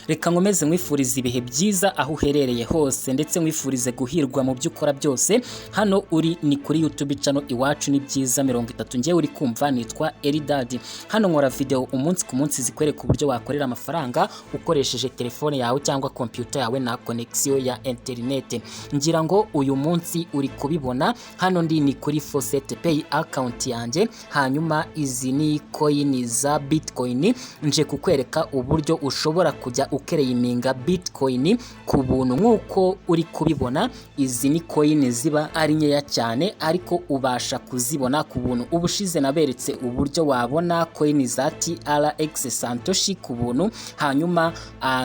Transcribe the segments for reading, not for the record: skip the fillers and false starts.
Reka nkomeze mwifuriza ibihe byiza aho uherereye hose ndetse mwifurize guhirwa mu byo ukora byose. Hano uri ni kuri YouTube channel Iwacu ni byiza 30. Ngiye uri kumva nitwa Eridadi. Hano nkora video umunsi ku munsi zikwereka uburyo wakorera amafaranga ukoresheje telefone yawe cyangwa computer yawe na connection ya internet. Ngira ngo uyu munsi uri kubibona hano ndi ni kuri Faucet Pay account yanjye. Hanyuma izi ni coin za Bitcoin. Nje kukwereka uburyo ushobora kujya ukereyiminga Bitcoin ku buntu nkuko uri kubibona. Izi ni coin ziba ari nkeya cyane ariko ubasha kuzibona ku buntu. Ubushize naberetse uburyo wabona coin za TRX Satosh ku buntu, hanyuma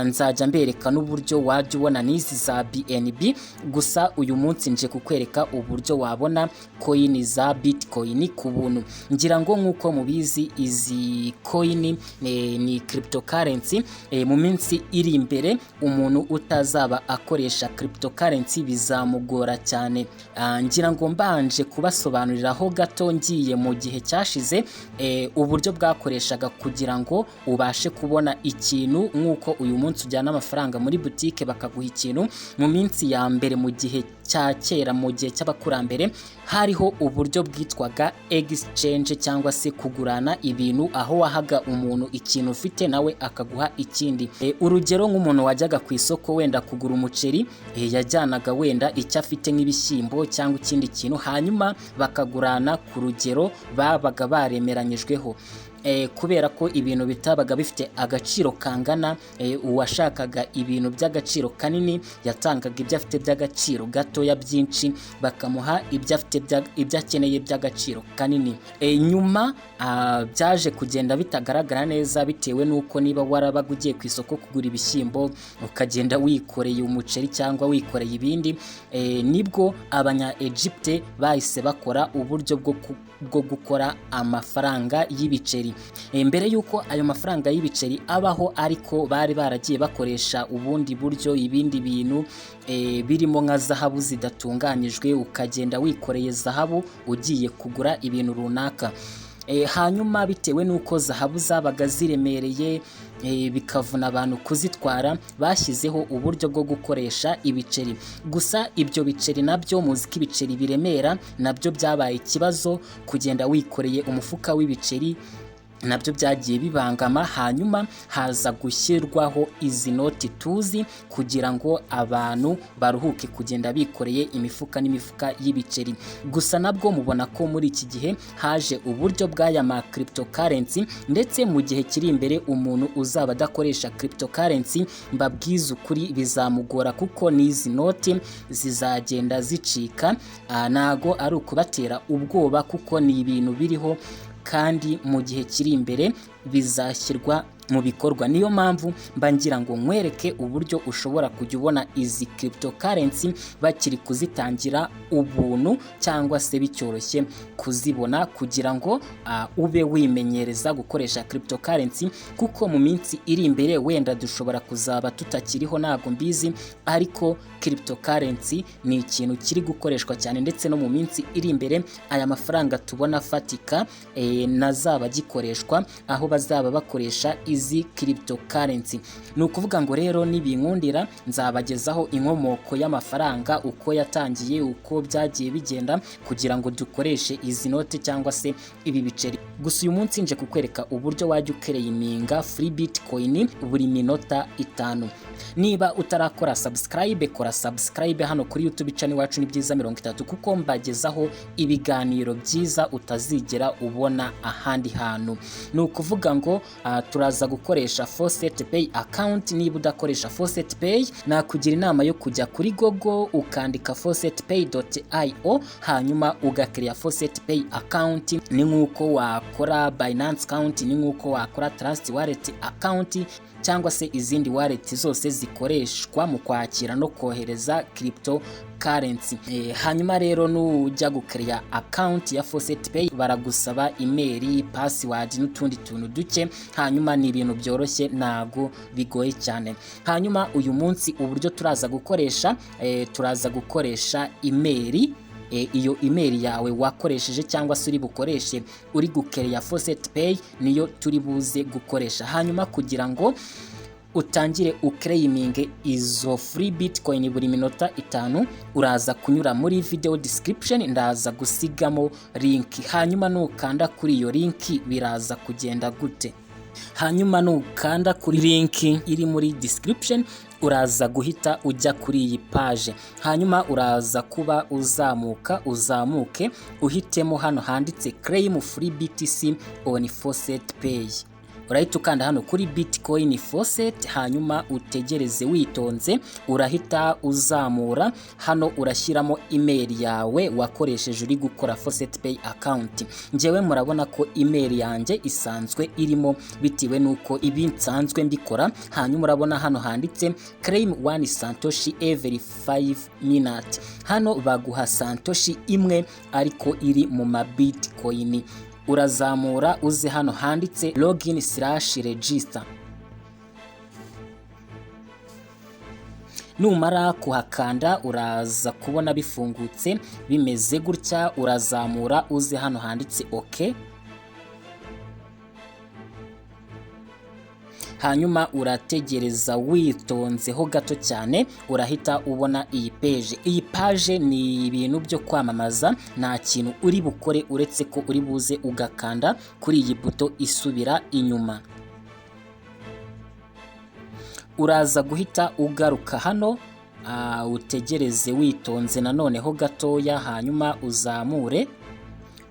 nzajya mbereka n'uburyo wajya ubona n'izi za BNB. Gusa uyu munsi nje kukwereka uburyo wabona coin za Bitcoin ku buntu. Ngira ngo nkuko mubizi izi coin ni cryptocurrency. Mu minsi iri imbere umuntu utazaba akoresha cryptocurrency bizamugora cyane. Ngira ngo mbanje kubasobanuriraho gato ngiye mu gihe cyashize uburyo bwakoreshaga kugira ngo ubashe kubona ikintu nkuko uyu munsi ujyana amafaranga muri boutique bakaguha ikintu. Mu minsi ya mbere mu gihe cya kera, mu gihe cy'abakurambere, hariho uburyo bwitwaga exchange cyangwa se kugurana ibintu, aho wahaga umuntu ikintu ufite nawe akaguha ikindi. Urugero nk'umuntu wajyaga ku isoko wenda kugura umuceri, yajyanaga wenda icyo afite nk'ibishyimbo cyangwa ikindi kintu, hanyuma bakagurana ku rugero babaga baremeranyijweho. Kubera ko ibintu bitabaga bifite agaciro kangana, uwashakaga ibintu by'agaciro kanini yatangaga ibyo afite by'agaciro gatoya byinshi, bakamuha ibyo afite ibyo akeneye by'agaciro kanini. Nyuma byaje kugenda bitagaragara neza bitewe nuko niba warabaga ugiye ku isoko kugura ibishyimbo ukagenda wikoreye umuceri cyangwa wikoreye ibindi, nibwo abanya Egypte bahise bakora uburyo bwo gukora amafaranga y'ibiceri. Mbere yuko ayo mafaranga y'ibiceri abaho ariko bari baragiye bakoresha ubundi buryo, ibindi bintu birimo nka zahabu zidatunganyijwe, ukagenda wikoreye zahabu ugiye kugura ibintu runaka. Hanyuma bitewe nuko zahabu zabaga ziremereye bikavuna abantu kuzitwara, bashyizeho uburyo bwo gukoresha ibiceri. Gusa ibyo biceri nabyo muzi ko ibiceri biremera, nabyo byabaye ikibazo. Kugenda wikoreye umufuka w'ibiceri nabyo byagiye bibangama. Hanyuma haza gushyirwaho izi noti tuzi kugira ngo abantu baruhuke kugenda bikoreye imifuka n'imifuka y'ibiceri. Gusa nabwo mubona ko muri iki gihe haje uburyo bw'aya ma cryptocurrency, ndetse mu gihe kiri imbere umuntu uzaba adakoresha cryptocurrency mbabwiza ukuri bizamugora, kuko n'izi noti zizagenda zicika. Nago ari ukubatera ubwoba kuko ni ibintu biriho kandi mu gihe kiri imbere bizashyirwa mu bikorwa. Niyo mpamvu mbangira ngo nkwereke uburyo ushobora kujya ubona izi cryptocurrency bakiri kuzitangira ubuntu cyangwa se bicyoroshye kuzibona, kugira ngo ube wimenyereza gukoresha cryptocurrency, kuko mu minsi iri imbere wenda dushobora kuzaba tutakiriho, ntabwo mbizi, ariko cryptocurrency ni ikintu kiri gukoreshwa cyane, ndetse no mu minsi iri imbere aya mafaranga tubona fatika nazaba gikoreshwa, aho bazaba bakoresha izi cryptocurrency. Ni ukuvuga ngo rero nibinkundira nzabagezaho inkomoko y'amafaranga, uko yatangiye, uko byagiye bigenda, kugira ngo dukoreshe izi note cyangwa se ibi biceri. Gusa uyu munsi nje kukwereka uburyo wajya ukereyiminga free Bitcoin buri minota 5. Niba utarakora subscribe, kora subscribe hano kuri YouTube channel Iwacu ni byiza 30, kuko mbagezaho ibiganiro byiza utazigera ubona ahandi hantu. Ni ukuvuga ngo turaza gukoresha Faucet Pay account. Niba udakoresha Faucet Pay, nakugira inama yo kujya kuri Google ukandika faucetpay.io, hanyuma ugakiriya Faucet Pay account. Ni nkuko wakora Binance account, ni nkuko wakora Trust Wallet account, cyangwa se izindi wallet zose zikoreshwa mu kwakira no kohereza cryptocurrency. Hanyuma rero nujya gukiriya account ya Faucet Pay baragusaba email, password n'utundi tuntu duke. Hanyuma ni ibintu byoroshye, ntago bigoye cyane. Hanyuma uyu munsi uburyo turaza gukoresha email. Iyo email yawe wakoresheje cyangwa se uri bukoreshe uri gukereya Faucet Pay niyo turi buze gukoresha. Hanyuma kugira ngo utangire uclaiminge izo free bitcoin buri minota 5, uraza kunyura muri video description, ndaza gusigamo link. Hanyuma nukanda kuri iyo link biraza kugenda gute? Hanyuma nukanda kuri link iri muri description, uraza guhita ujya kuri iyi page. Hanyuma uraza kuba uzamuke uhitemo hano handitse claim free BTC on faucet pay. Urahita ukanda hano kuri bitcoin faucet, hanyuma utegereze witonze. Urahita uzamura hano, urashyiramo email yawe wakoresheje uri gukora faucet pay account. Njewe murabona ko email yanjye isanzwe irimo bitiwe nuko ibi nsanzwe mbikora. Hanyuma urabona hano handitse claim 1 Satoshi every 5 minutes. Hano baguha Satoshi imwe ariko iri mu ma bitcoin. Urazamura uze hano handitse login/register. Numara kuhakanda uraza kubona bifungutse bimeze gutya. Urazamura uze hano handitse OK. Hanyuma urategereza witonzeho gato cyane, urahita ubona iyi page. Iyi page ni ibintu byo kwamamaza, nta kintu uri bukore uretse ko uri buze ugakanda kuri iyi buto isubira inyuma. Uraza guhita ugaruka hano, utegereze witonze nanoneho gatoya. Hanyuma uzamure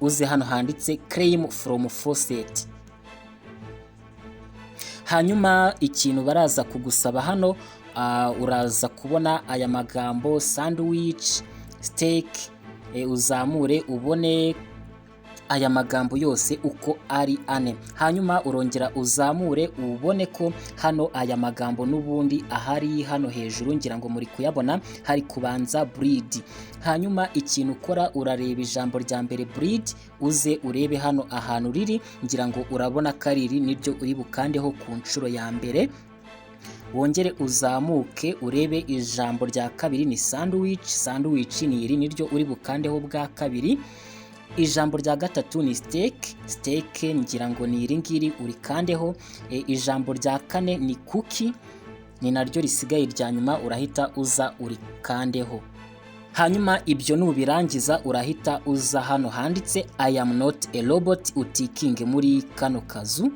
uze hano handitse claim from faucet. Hanyuma ikintu baraza kugusaba hano, uraza kubona aya magambo sandwich, steak. Uzamure ubone aya magambo yose uko ari ane. Hanyuma urongera uzamure ubone ko hano aya magambo n'ubundi ahari hano hejuru, ngira ngo muri kuyabona, hari kubanza breed. Hanyuma ikintu ukora, urareba ijambo rya mbere breed, uze urebe hano ahantu riri, ngira ngo urabona kariri niryo uri bukandeho ku nshuro ya mbere. Wongere uzamuke urebe ijambo rya kabiri ni sandwich. Sandwich ni iri niryo uri bukandeho bwa kabiri. Ijambo rya gatatu ni steak. Steak ngira ngo ni iri ngiri urikandeho. Ijambo rya kane ni cookie, ni naryo risigaye rya nyuma, urahita uza urikandeho. Hanyuma ibyo nubirangiza urahita uza hano handitse I am not a robot, utikinge muri kano kazu.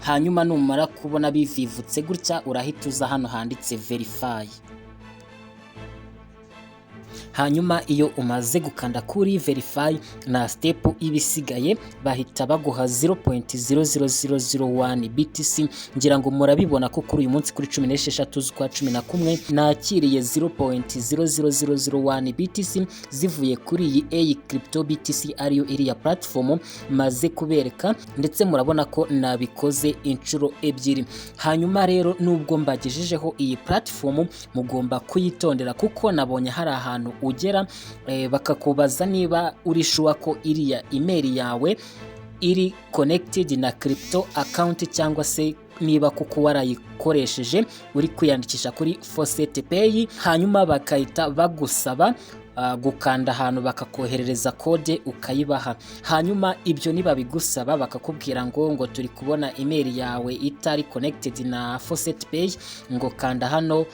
Hanyuma numara kubona bivivutse gutya, urahita uza hano handitse verify. Hanyuma iyo umaze gukanda kuri verify na step ibisigaye bahita baguha 0.00001 BTC. Ngira ngo murabibona ko kuri uyu munsi kuri 16 z'ukwa 11 nakiriye 0.00001 BTC zivuye kuri iyi A Crypto BTC ariyo iriya platform maze kubereka, ndetse murabona ko nabikoze inshuro ebyiri. Hanyuma rero nubwo mbagejejeho iyi platform mugomba kuyitondera, kuko nabonye hari ahantu ugera bakakubaza niba uri sure ko iriya email yawe iri connected na crypto account, cyangwa se niba kuko warayikoresheje uri kwiyandikisha kuri Faucet Pay. Hanyuma bakahita bagusaba gukanda ahantu bakakoherereza kode ukayibaha. Hanyuma ibyo niba bigusaba bakakubwira ngo turi kubona email yawe itari connected na Faucet Pay, ngo kanda hano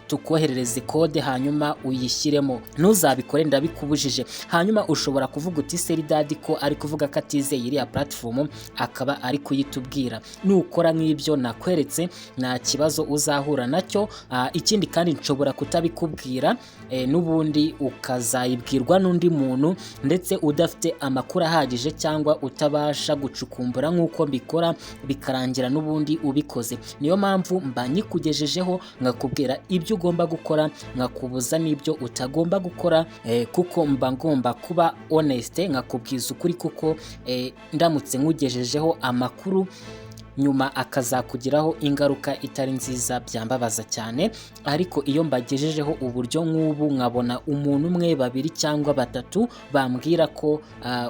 tukoherereze kode hanyuma uyishyiremo. Ntuzabikore, ndabikubujije. Hanyuma ushobora kuvuga uti Seridadi ko ari kuvuga ko atizeye iriya platform akaba ari kuyitubwira. Nukora nk'ibyo nakweretse nta kibazo uzahura nacyo. Ikindi kandi nshobora kutabikubwira n'ubundi ukazayibwirwa n'undi muntu, ndetse udafite amakuru ahagije cyangwa utabasha gucukumbura nk'uko mbikora, bikarangira n'ubundi ubikoze. Niyo mpamvu mba nyikugejejeho nkakubwira ibyo ugomba gukora, nkakubuza n'ibyo utagomba gukora, kuko mba ngomba kuba honest, nkakubwiza ukuri, kuko ndamutse nkugejejeho amakuru nyuma akazakugiraho ingaruka itari nziza byambabaza cyane. Ariko iyo mbagejejeho uburyo nk'ubu nkabona umuntu umwe, babiri cyangwa batatu bambwira ko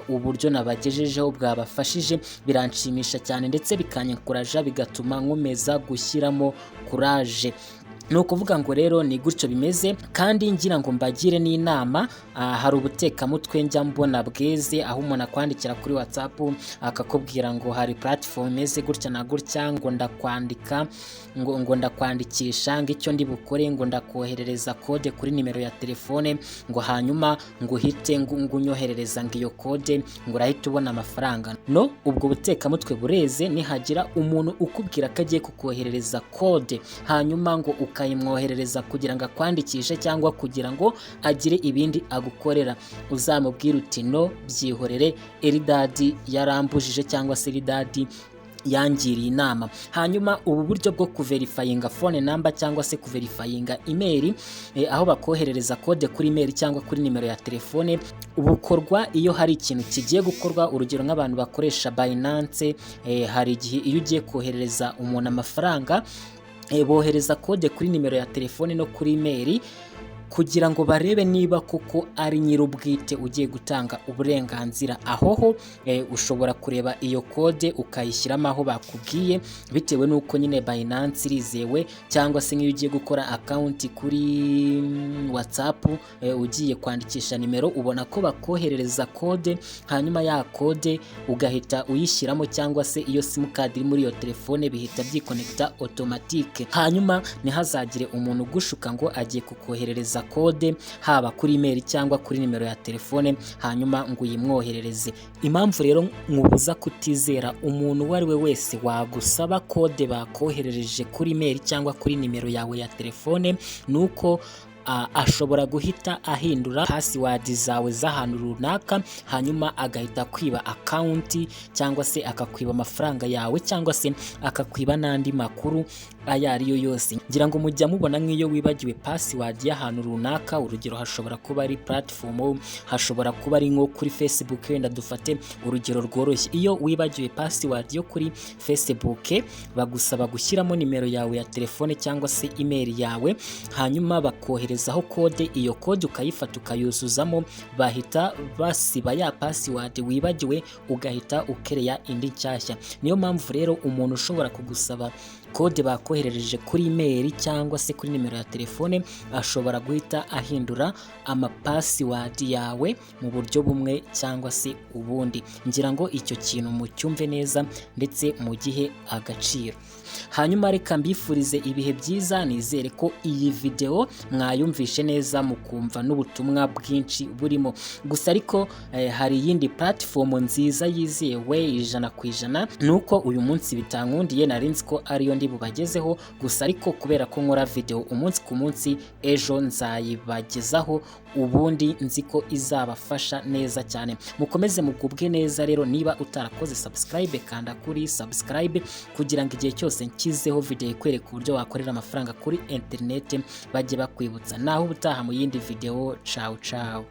uburyo nabagejejeho bwabafashije, biranshimisha cyane ndetse bikanyankuraja, bigatuma nkomeza gushyiramo courage. Ni ukuvuga ngo rero ni gutyo bimeze, kandi ngira ngo mbagire n'inama. Hari ubutekamutwe njya mbona bweze, aho umuntu akwandikira kuri WhatsApp akakubwira ngo hari platform imeze gutya na gutya, ngo ndakwandika, ngo ndakwandikisha, ngo icyo ndi bukore ngo ndakoherereza code kuri nimero ya telefone, ngo hanyuma ngo uhite ngo unyoherereza ngo iyo code ngo urahita ubona amafaranga. No, ubwo butekamutwe bureze. Nihagira umuntu ukubwira ko agiye kukoherereza code hanyuma ngo ukayimwoherereza kugira ngo akwandikishe cyangwa kugira ngo agire ibindi agukorera, uzamubwira uti no, byihorere, Eridadi yarambujije cyangwa se Eridadi yangiriye inama. Hanyuma ubu buryo bwo kuverifyinga phone number cyangwa se kuverifyinga email, aho bakoherereza code kuri email cyangwa kuri nimero ya telefone, ubukorwa iyo hari ikintu kigiye gukorwa. Urugero nk'abantu bakoresha Binance, hari igihe iyo ugiye koherereza umuntu amafaranga, bohereza code kuri nimero ya telefone no kuri email kugira ngo barebe niba koko ari nyir'ubwite ugiye gutanga uburenganzira. Ahoho ushobora kureba iyo code ukayishyiramo aho bakubwiye, bitewe n'uko nyine Binance irizewe, cyangwa se nk'iyo ugiye gukora account kuri WhatsApp, ugiye kwandikisha nimero, ubona ko bakoherereza code, hanyuma ya code ugahita uyishyiramo, cyangwa se iyo simcard iri muri iyo telefone bihita byikonekta automatique. Hanyuma ntihazagire umuntu ugushuka ngo agiye kukoherereza code haba kuri email cyangwa kuri nimero ya telefone hanyuma ngo uyimwoherereze. Impamvu rero nkubuza kutizera umuntu uwo ari we wese wagusaba code bakoherereje kuri email cyangwa kuri nimero yawe ya telefone, nuko ashobora guhita ahindura password zawe z'ahantu runaka, hanyuma agahita kwiba account cyangwa se akakwiba amafaranga yawe, cyangwa se akakwiba n'andi makuru ayo ariyo yose. Ngira ngo mujya mubona nk'iyo wibagiwe password y'ahantu runaka, urugero hashobora kuba ari platform, hashobora kuba ari nko kuri Facebook, wenda dufate urugero rworoshye. Iyo wibagiwe password yo kuri Facebook, bagusaba gushyiramo nimero yawe ya telefone cyangwa se email yawe, hanyuma bakoherezaho code. Iyo code ukayifata ukayuzuzamo, bahita basiba ya password wibagiwe, ugahita ukereya indi nshyashya. Niyo mpamvu rero umuntu ushobora kugusaba code bakoherereje kuri email cyangwa se kuri nimero ya telefone ashobora guhita ahindura password yawe mu buryo bumwe cyangwa se ubundi. Ngira ngo icyo kintu mucyumve neza ndetse mu gihe agaciro. Hanyuma reka mbifurize ibihe byiza, nizere ko iyi video mwayumvishe neza mukumva n'ubutumwa bwinshi burimo. Gusa ariko hari yindi platform nziza yizewe 100%, nuko uyu munsi bitankundiye, narinzi ko ariyo ndi bubagezeho. Gusa ariko kubera ko nkora video umunsi ku munsi, ejo nzayibagezaho, ubundi nzi ko izabafasha neza cyane. Mukomeze mugubwe neza rero. Niba utarakoze subscribe, kanda kuri subscribe kugira ngo igihe cyose nkizeho video ikwereka uburyo wakorera amafaranga kuri internet bajye bakwibutsa. Naho ubutaha mu yindi video. Ciao ciao.